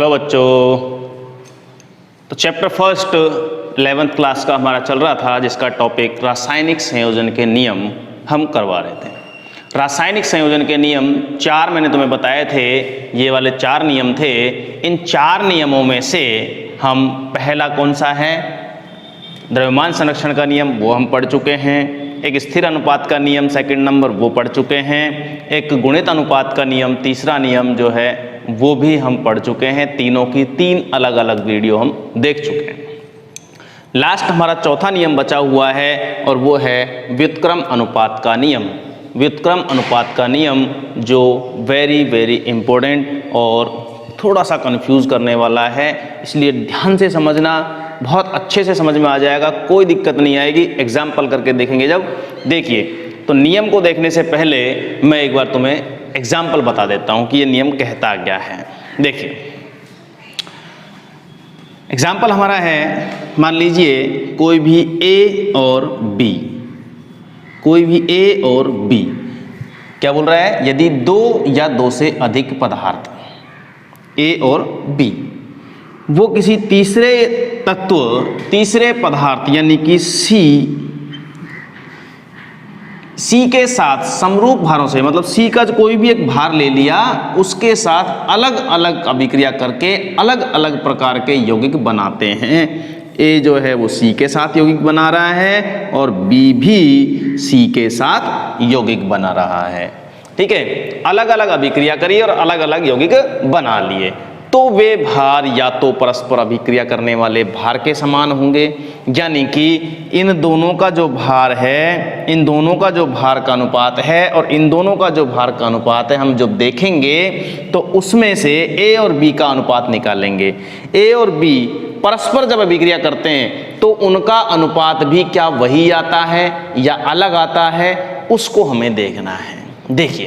Hello बच्चों। तो chapter first 11th class का हमारा चल रहा था, जिसका टॉपिक रासायनिक संयोजन के नियम हम करवा रहे थे। रासायनिक संयोजन के नियम 4 मैंने तुम्हें बताए थे, ये वाले 4 नियम थे। इन 4 नियमों में से हम पहला कौन सा है, द्रव्यमान संरक्षण का नियम, वो हम पढ़ चुके हैं। एक स्थिर अनुपात का नियम सेकंड नंबर, वो पढ़ चुके हैं। एक गुणित अनुपात का नियम तीसरा नियम जो है वो भी हम पढ़ चुके हैं। तीनों की 3 अलग अलग वीडियो हम देख चुके हैं। लास्ट हमारा चौथा नियम बचा हुआ है और वो है व्युत्क्रम अनुपात का नियम। व्युत्क्रम अनुपात का नियम जो वेरी वेरी इंपॉर्टेंट और थोड़ा सा कंफ्यूज करने वाला है, इसलिए ध्यान से समझना, बहुत अच्छे से समझ में आ जाएगा, कोई दिक्कत नहीं आएगी। एग्जाम्पल करके देखेंगे जब। देखिए, तो नियम को देखने से पहले मैं एक बार तुम्हें एग्जाम्पल बता देता हूं कि ये नियम कहता क्या है। देखिए, एग्जाम्पल हमारा है, मान लीजिए कोई भी ए और बी, कोई भी ए और बी क्या बोल रहा है, यदि 2 या 2 से अधिक पदार्थ ए और बी वो किसी तीसरे तत्व, तीसरे पदार्थ यानी कि सी के साथ समरूप भारों से, मतलब सी का कोई भी एक भार ले लिया, उसके साथ अलग अलग अभिक्रिया करके अलग अलग प्रकार के यौगिक बनाते हैं। ए जो है वो सी के साथ यौगिक बना रहा है और बी भी सी के साथ यौगिक बना रहा है। ठीक है, अलग अलग अभिक्रिया करी और अलग अलग यौगिक बना लिए, तो वे भार या तो परस्पर अभिक्रिया करने वाले भार के समान होंगे, यानी कि इन दोनों का जो भार है, इन दोनों का जो भार का अनुपात है और इन दोनों का जो भार का अनुपात है, हम जब देखेंगे तो उसमें से ए और बी का अनुपात निकालेंगे। ए और बी परस्पर जब अभिक्रिया करते हैं तो उनका अनुपात भी क्या वही आता है या अलग आता है, उसको हमें देखना है। देखिए,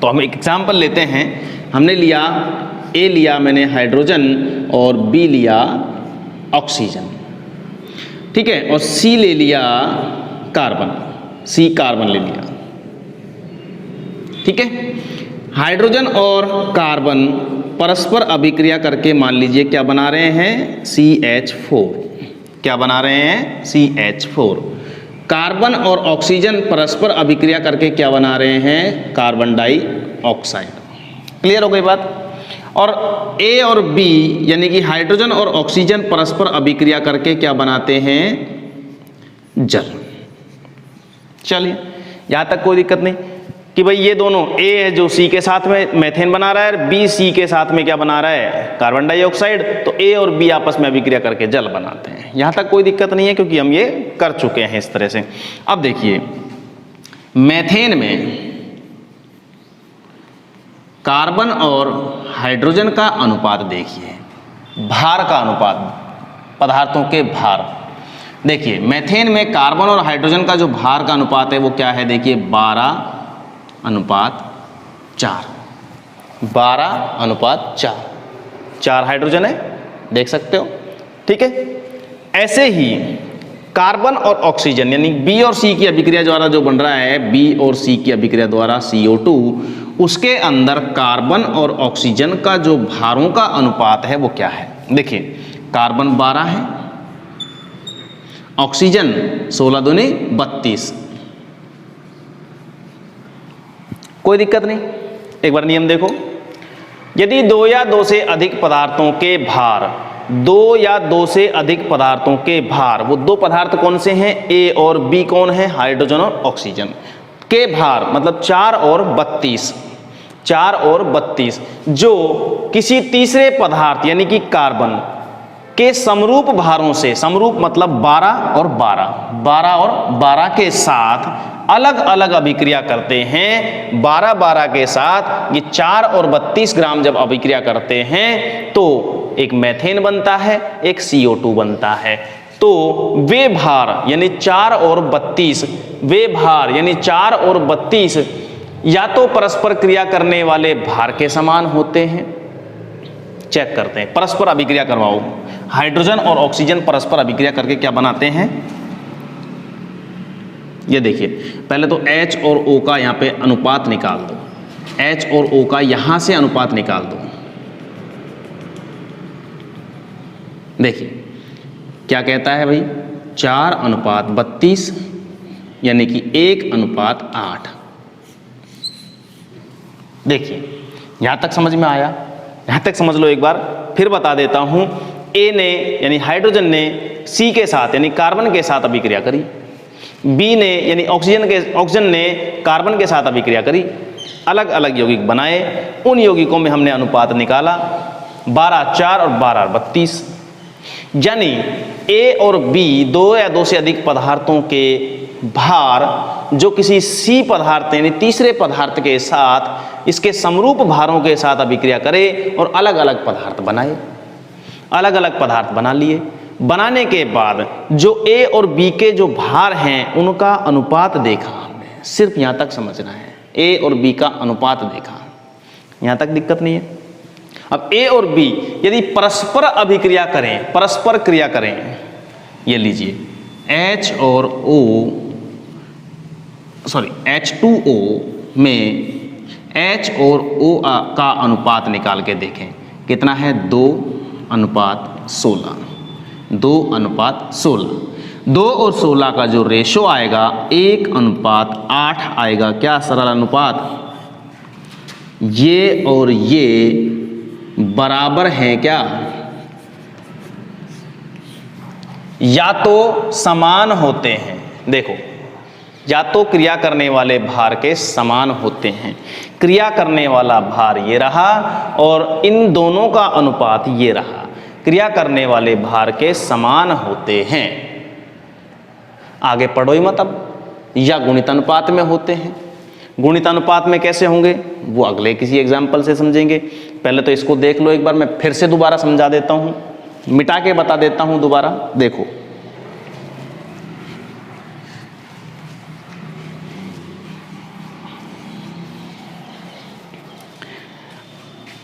तो हम एक एग्जाम्पल लेते हैं। हमने लिया, ए लिया मैंने हाइड्रोजन और बी लिया ऑक्सीजन, ठीक है, और सी ले लिया कार्बन, सी कार्बन ले लिया, ठीक है। हाइड्रोजन और कार्बन परस्पर अभिक्रिया करके मान लीजिए क्या बना रहे हैं, CH4। क्या बना रहे हैं, CH4। कार्बन और ऑक्सीजन परस्पर अभिक्रिया करके क्या बना रहे हैं, कार्बन डाइऑक्साइड। क्लियर हो गई बात। और ए और बी यानी कि हाइड्रोजन और ऑक्सीजन परस्पर अभिक्रिया करके क्या बनाते हैं, जल। चलिए, यहां तक कोई दिक्कत नहीं कि भाई ये दोनों, ए है जो सी के साथ में मेथेन बना रहा है, बी सी के साथ में क्या बना रहा है, कार्बन डाइऑक्साइड, तो ए और बी आपस में अभिक्रिया करके जल बनाते हैं। यहां तक कोई दिक्कत नहीं है क्योंकि हम ये कर चुके हैं इस तरह से। अब देखिए, मेथेन में कार्बन और हाइड्रोजन का अनुपात देखिए, भार का अनुपात, पदार्थों के भार। देखिए, मेथेन में कार्बन और हाइड्रोजन का जो भार का अनुपात है वो क्या है, देखिए 12:4। 12:4, 4 हाइड्रोजन है, देख सकते हो, ठीक है। ऐसे ही कार्बन और ऑक्सीजन यानी बी और सी की अभिक्रिया द्वारा जो बन रहा है, बी और सी की अभिक्रिया द्वारा CO2, उसके अंदर कार्बन और ऑक्सीजन का जो भारों का अनुपात है वो क्या है। देखिए, कार्बन 12 है, ऑक्सीजन 16 दूनी 32। कोई दिक्कत नहीं। एक बार नियम देखो, यदि 2 या 2 से अधिक पदार्थों के भार, 2 या 2 से अधिक पदार्थों के भार, वो 2 पदार्थ कौन से हैं, ए और बी कौन है, हाइड्रोजन और ऑक्सीजन, के भार मतलब 4 और 32, 4 और 32 जो किसी तीसरे पदार्थ यानी कि कार्बन के समरूप भारों से, समरूप मतलब 12 और 12, 12 और 12 के साथ अलग अलग अभिक्रिया करते हैं। 12-12 के साथ ये 4 और 32 ग्राम जब अभिक्रिया करते हैं तो एक मेथेन बनता है, एक CO2 बनता है। तो वे भार यानी 4 और 32, वे भार यानी 4 और 32 या तो परस्पर क्रिया करने वाले भार के समान होते हैं। चेक करते हैं, परस्पर अभिक्रिया करवाओ। हाइड्रोजन और ऑक्सीजन परस्पर अभिक्रिया करके क्या बनाते हैं, ये देखिए। पहले तो H और O का यहाँ पे अनुपात निकाल दो, H और O का यहाँ से अनुपात निकाल दो। देखिए क्या कहता है भाई, 4:32 यानी कि 1:8। देखिए यहां तक समझ में आया, यहां तक समझ लो एक बार, फिर बता देता हूं। ए ने यानी हाइड्रोजन ने सी के साथ यानी कार्बन के साथ अभिक्रिया करी, बी ने यानी ऑक्सीजन ने कार्बन के साथ अभिक्रिया करी, अलग अलग यौगिक बनाए, उन यौगिकों में हमने अनुपात निकाला 12:4 और 12:32। यानी ए और बी, दो या दो से अधिक पदार्थों के भार जो किसी सी पदार्थ यानी तीसरे पदार्थ के साथ इसके समरूप भारों के साथ अभिक्रिया करे और अलग अलग पदार्थ बनाए, अलग अलग पदार्थ बना लिए। बनाने के बाद जो ए और बी के जो भार हैं उनका अनुपात देखा हमने, सिर्फ यहाँ तक समझना है, ए और बी का अनुपात देखा, यहाँ तक दिक्कत नहीं है। अब ए और बी यदि परस्पर अभिक्रिया करें, परस्पर क्रिया करें, ये लीजिए H और O सॉरी H2O में H और O का अनुपात निकाल के देखें कितना है, 2:16, 2:16। 2 और 16 का जो रेशो आएगा 1:8 आएगा। क्या सरल अनुपात, ये और ये बराबर हैं क्या, या तो समान होते हैं। देखो या तो क्रिया करने वाले भार के समान होते हैं, क्रिया करने वाला भार ये रहा और इन दोनों का अनुपात ये रहा, क्रिया करने वाले भार के समान होते हैं। आगे पढ़ो ही मत अब, या गुणित अनुपात में होते हैं। गुणित अनुपात में कैसे होंगे वो अगले किसी एग्जाम्पल से समझेंगे, पहले तो इसको देख लो एक बार, मैं फिर से दोबारा समझा देता हूं, मिटा के बता देता हूं दोबारा। देखो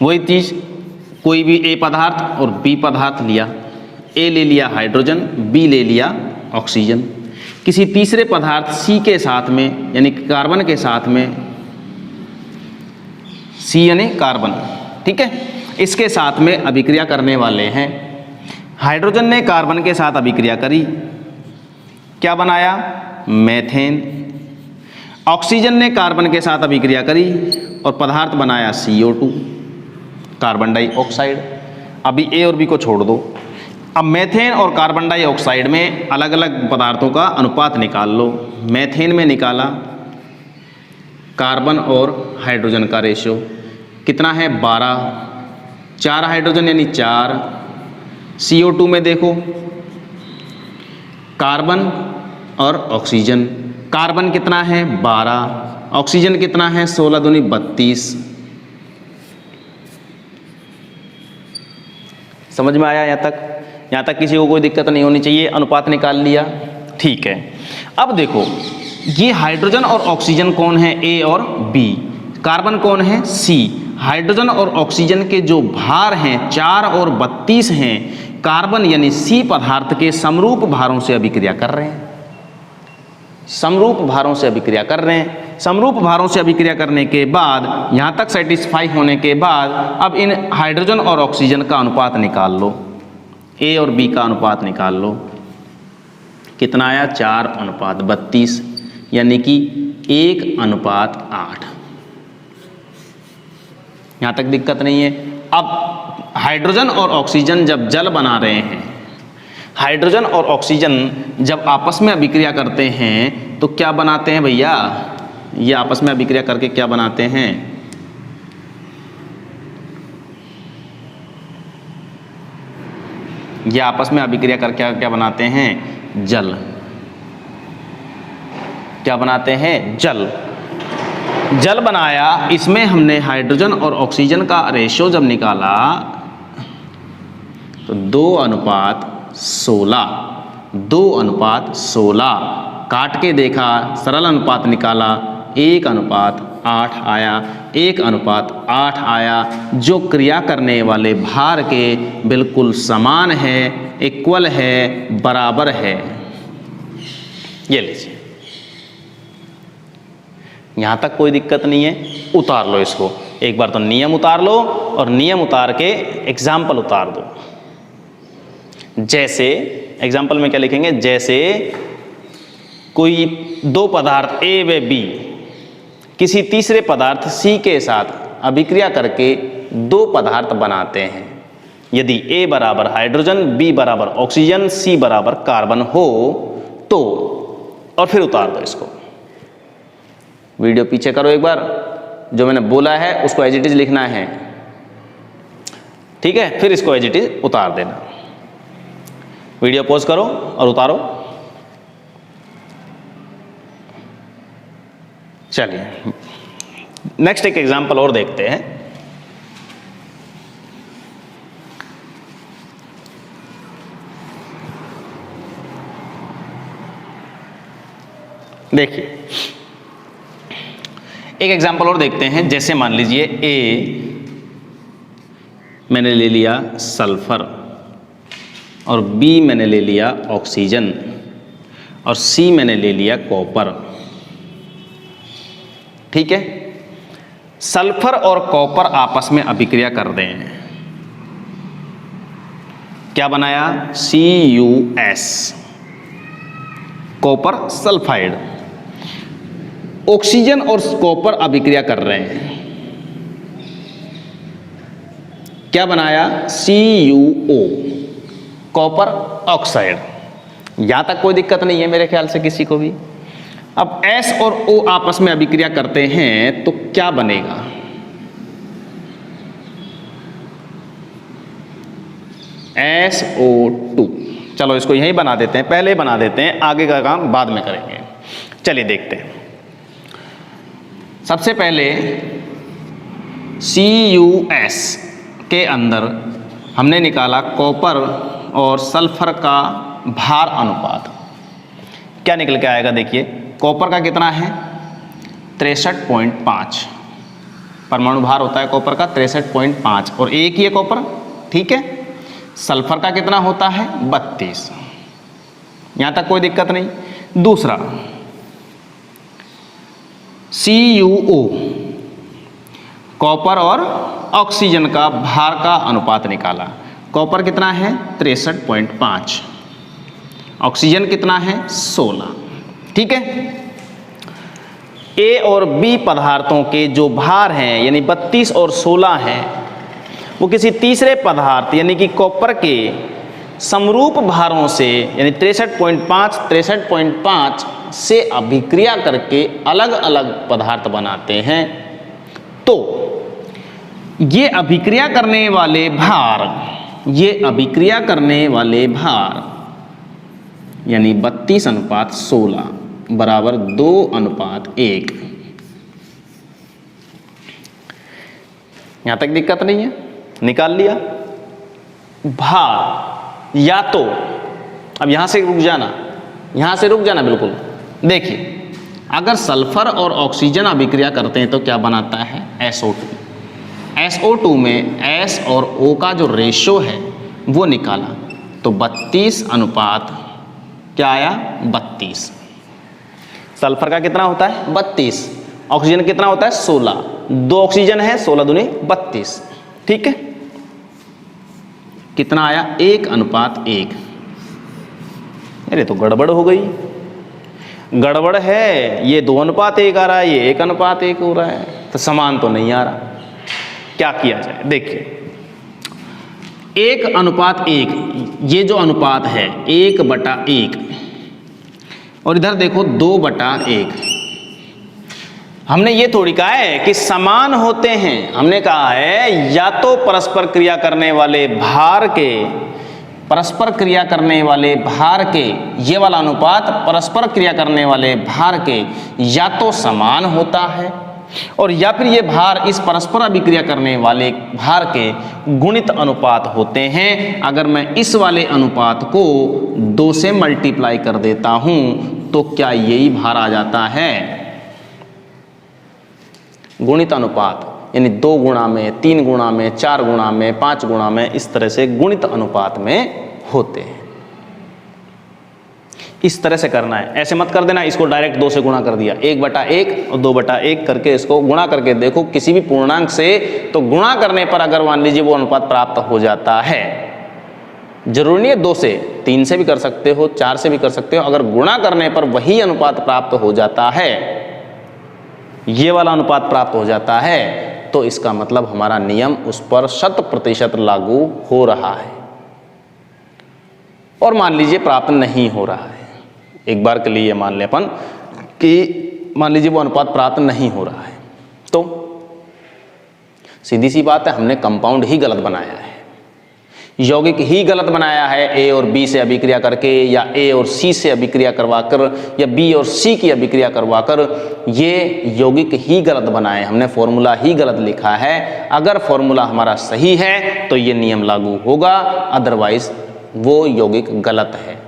वही चीज, कोई भी ए पदार्थ और बी पदार्थ लिया, ए ले लिया हाइड्रोजन, बी ले लिया ऑक्सीजन, किसी तीसरे पदार्थ सी के साथ में यानी कार्बन के साथ में, सी यानी कार्बन, ठीक है, इसके साथ में अभिक्रिया करने वाले हैं। हाइड्रोजन ने कार्बन के साथ अभिक्रिया करी, क्या बनाया, मेथेन। ऑक्सीजन ने कार्बन के साथ अभिक्रिया करी और पदार्थ बनाया CO2, कार्बन डाइऑक्साइड। अभी ए और बी को छोड़ दो, अब मेथेन और कार्बन डाइऑक्साइड में अलग अलग पदार्थों का अनुपात निकाल लो। मेथेन में निकाला कार्बन और हाइड्रोजन का रेशियो कितना है, 12, 4 हाइड्रोजन यानी 4। CO2 में देखो कार्बन और ऑक्सीजन, कार्बन कितना है 12, ऑक्सीजन कितना है 16 दूनी 32। समझ में आया यहाँ तक? यहाँ तक किसी को कोई दिक्कत नहीं होनी चाहिए, अनुपात निकाल लिया, ठीक है। अब देखो ये हाइड्रोजन और ऑक्सीजन कौन है, ए और बी, कार्बन कौन है, सी। हाइड्रोजन और ऑक्सीजन के जो भार हैं 4 और 32 हैं, कार्बन यानी सी पदार्थ के समरूप भारों से अभिक्रिया कर रहे हैं, समरूप भारों से अभिक्रिया कर रहे हैं। समरूप भारों से अभिक्रिया करने के बाद यहाँ तक सेटिस्फाई होने के बाद अब इन हाइड्रोजन और ऑक्सीजन का अनुपात निकाल लो, ए और बी का अनुपात निकाल लो, कितना आया 4:32 यानी कि 1:8। यहाँ तक दिक्कत नहीं है। अब हाइड्रोजन और ऑक्सीजन जब जल बना रहे हैं, हाइड्रोजन और ऑक्सीजन जब आपस में अभिक्रिया करते हैं तो क्या बनाते हैं भैया, ये आपस में अभिक्रिया करके क्या बनाते हैं, ये आपस में अभिक्रिया करके क्या बनाते हैं, जल। क्या बनाते हैं, जल। जल बनाया, इसमें हमने हाइड्रोजन और ऑक्सीजन का रेशियो जब निकाला तो 2:16, 2:16 काट के देखा, सरल अनुपात निकाला, 1:8 आया, 1:8 आया, जो क्रिया करने वाले भार के बिल्कुल समान है, इक्वल है, बराबर है। ये लीजिए, यहाँ तक कोई दिक्कत नहीं है। उतार लो इसको एक बार, तो नियम उतार लो और नियम उतार के एग्जाम्पल उतार दो। जैसे एग्जाम्पल में क्या लिखेंगे, जैसे कोई दो पदार्थ ए व बी किसी तीसरे पदार्थ सी के साथ अभिक्रिया करके दो पदार्थ बनाते हैं। यदि ए बराबर हाइड्रोजन, बी बराबर ऑक्सीजन, सी बराबर कार्बन हो तो, और फिर उतार दो इसको। वीडियो पीछे करो एक बार, जो मैंने बोला है उसको एज इट इज लिखना है, ठीक है, फिर इसको एज इट इज उतार देना। वीडियो पॉज करो और उतारो। चलिए नेक्स्ट एक एग्जांपल और देखते हैं। देखिए एक एग्जांपल और देखते हैं। जैसे मान लीजिए ए मैंने ले लिया सल्फर और बी मैंने ले लिया ऑक्सीजन और सी मैंने ले लिया कॉपर, ठीक है। सल्फर और कॉपर आपस में अभिक्रिया कर रहे हैं, क्या बनाया, CuS, कॉपर सल्फाइड। ऑक्सीजन और कॉपर अभिक्रिया कर रहे हैं, क्या बनाया, CuO, कॉपर ऑक्साइड। यहां तक कोई दिक्कत नहीं है मेरे ख्याल से किसी को भी। अब S और O आपस में अभिक्रिया करते हैं तो क्या बनेगा, SO2। चलो इसको यहीं बना देते हैं, पहले बना देते हैं, आगे का काम बाद में करेंगे। चलिए देखते हैं। सबसे पहले CuS के अंदर हमने निकाला कॉपर और सल्फर का भार अनुपात, क्या निकल के आएगा, देखिए कॉपर का कितना है 63.5, परमाणु भार होता है कॉपर का 63.5 और एक ही है कॉपर, ठीक है। सल्फर का कितना होता है 32, यहां तक कोई दिक्कत नहीं। दूसरा CuO, कॉपर और ऑक्सीजन का भार का अनुपात निकाला। कॉपर कितना है 63.5, ऑक्सीजन कितना है 16, ठीक है। ए और बी पदार्थों के जो भार हैं यानी 32 और 16 हैं, वो किसी तीसरे पदार्थ यानी कि कॉपर के समरूप भारों से यानी 63.5 से अभिक्रिया करके अलग अलग पदार्थ बनाते हैं। तो ये अभिक्रिया करने वाले भार, ये अभिक्रिया करने वाले भार यानी 32:16 बराबर 2:1। यहां तक दिक्कत नहीं है, निकाल लिया। भार या तो, अब यहां से रुक जाना, यहां से रुक जाना बिल्कुल। देखिए अगर सल्फर और ऑक्सीजन अभिक्रिया करते हैं तो क्या बनाता है SO2। SO2 में S और O का जो रेशो है वो निकाला तो 32 अनुपात क्या आया 32। सल्फर का कितना होता है 32, ऑक्सीजन कितना होता है 16, 2 ऑक्सीजन है 16 दूनी 32, ठीक है। कितना आया 1:1। अरे तो गड़बड़ हो गई, गड़बड़ है, ये 2:1 आ रहा है, ये 1:1 हो रहा है, तो समान तो नहीं आ रहा। क्या किया जाए, देखिए 1:1, ये जो अनुपात है 1/1 और इधर देखो 2/1। हमने ये थोड़ी कहा है कि समान होते हैं, हमने कहा है या तो परस्पर क्रिया करने वाले भार के, परस्पर क्रिया करने वाले भार के ये वाला अनुपात परस्पर क्रिया करने वाले भार के या तो समान होता है और या फिर ये भार इस परस्पर अभिक्रिया करने वाले भार के गुणित अनुपात होते हैं। अगर मैं इस वाले अनुपात को 2 से मल्टीप्लाई कर देता हूं तो क्या यही भार आ जाता है गुणित अनुपात, यानी 2 गुणा में, 3 गुणा में, 4 गुणा में, 5 गुणा में, इस तरह से गुणित अनुपात में होते हैं। इस तरह से करना है, ऐसे मत कर देना इसको डायरेक्ट 2 से गुणा कर दिया, 1/1 और 2/1 करके इसको गुणा करके देखो किसी भी पूर्णांक से, तो गुणा करने पर अगर मान लीजिए वो अनुपात प्राप्त हो जाता है जरूरी नहीं है 2 से, 3 से भी कर सकते हो, 4 से भी कर सकते हो। अगर गुणा करने पर वही अनुपात प्राप्त हो जाता है, ये वाला अनुपात प्राप्त हो जाता है, तो इसका मतलब हमारा नियम उस पर 100% लागू हो रहा है। और मान लीजिए प्राप्त नहीं हो रहा है, एक बार के लिए मान लें अपन कि मान लीजिए वो अनुपात प्राप्त नहीं हो रहा है, तो सीधी सी बात है, हमने कंपाउंड ही गलत बनाया है, यौगिक ही गलत बनाया है। ए और बी से अभिक्रिया करके, या ए और सी से अभिक्रिया करवाकर, या बी और सी की अभिक्रिया करवाकर, ये यौगिक ही गलत बनाए, हमने फॉर्मूला ही गलत लिखा है। अगर फॉर्मूला हमारा सही है तो ये नियम लागू होगा, अदरवाइज वो यौगिक गलत है,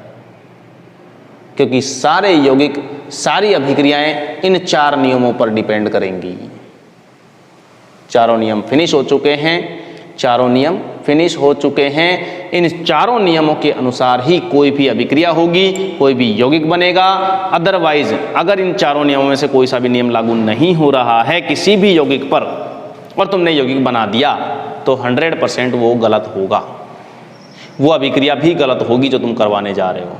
क्योंकि सारे यौगिक, सारी अभिक्रियाएं इन 4 नियमों पर डिपेंड करेंगी। चारों नियम फिनिश हो चुके हैं, चारों नियम फिनिश हो चुके हैं। इन चारों नियमों के अनुसार ही कोई भी अभिक्रिया होगी, कोई भी यौगिक बनेगा। अदरवाइज अगर इन चारों नियमों में से कोई सा भी नियम लागू नहीं हो रहा है किसी भी यौगिक पर, और तुमने यौगिक बना दिया, तो 100% वो गलत होगा, वो अभिक्रिया भी गलत होगी जो तुम करवाने जा रहे हो।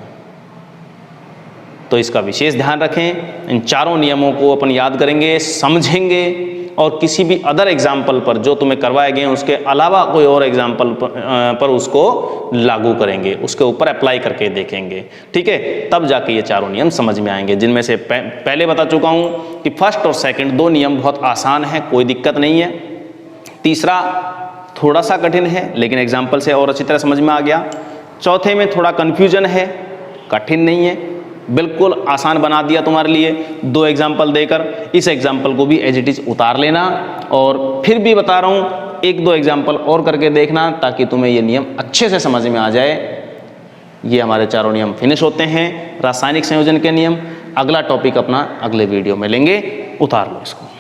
तो इसका विशेष ध्यान रखें। इन चारों नियमों को अपन याद करेंगे, समझेंगे, और किसी भी अदर एग्जाम्पल पर जो तुम्हें करवाए गए उसके अलावा कोई और एग्जाम्पल पर उसको लागू करेंगे, उसके ऊपर अप्लाई करके देखेंगे, ठीक है। तब जाके ये चारों नियम समझ में आएंगे, जिनमें से पहले बता चुका हूँ कि फर्स्ट और सेकंड 2 नियम बहुत आसान है, कोई दिक्कत नहीं है। तीसरा थोड़ा सा कठिन है, लेकिन एग्जाम्पल से और अच्छी तरह समझ में आ गया। चौथे में थोड़ा कन्फ्यूजन है, कठिन नहीं है, बिल्कुल आसान बना दिया तुम्हारे लिए 2 एग्जाम्पल देकर। इस एग्जाम्पल को भी एज इट इज उतार लेना, और फिर भी बता रहा हूँ 1-2 एग्जाम्पल और करके देखना, ताकि तुम्हें ये नियम अच्छे से समझ में आ जाए। ये हमारे चारों नियम फिनिश होते हैं, रासायनिक संयोजन के नियम। अगला टॉपिक अपना अगले वीडियो में लेंगे, उतार लो इसको।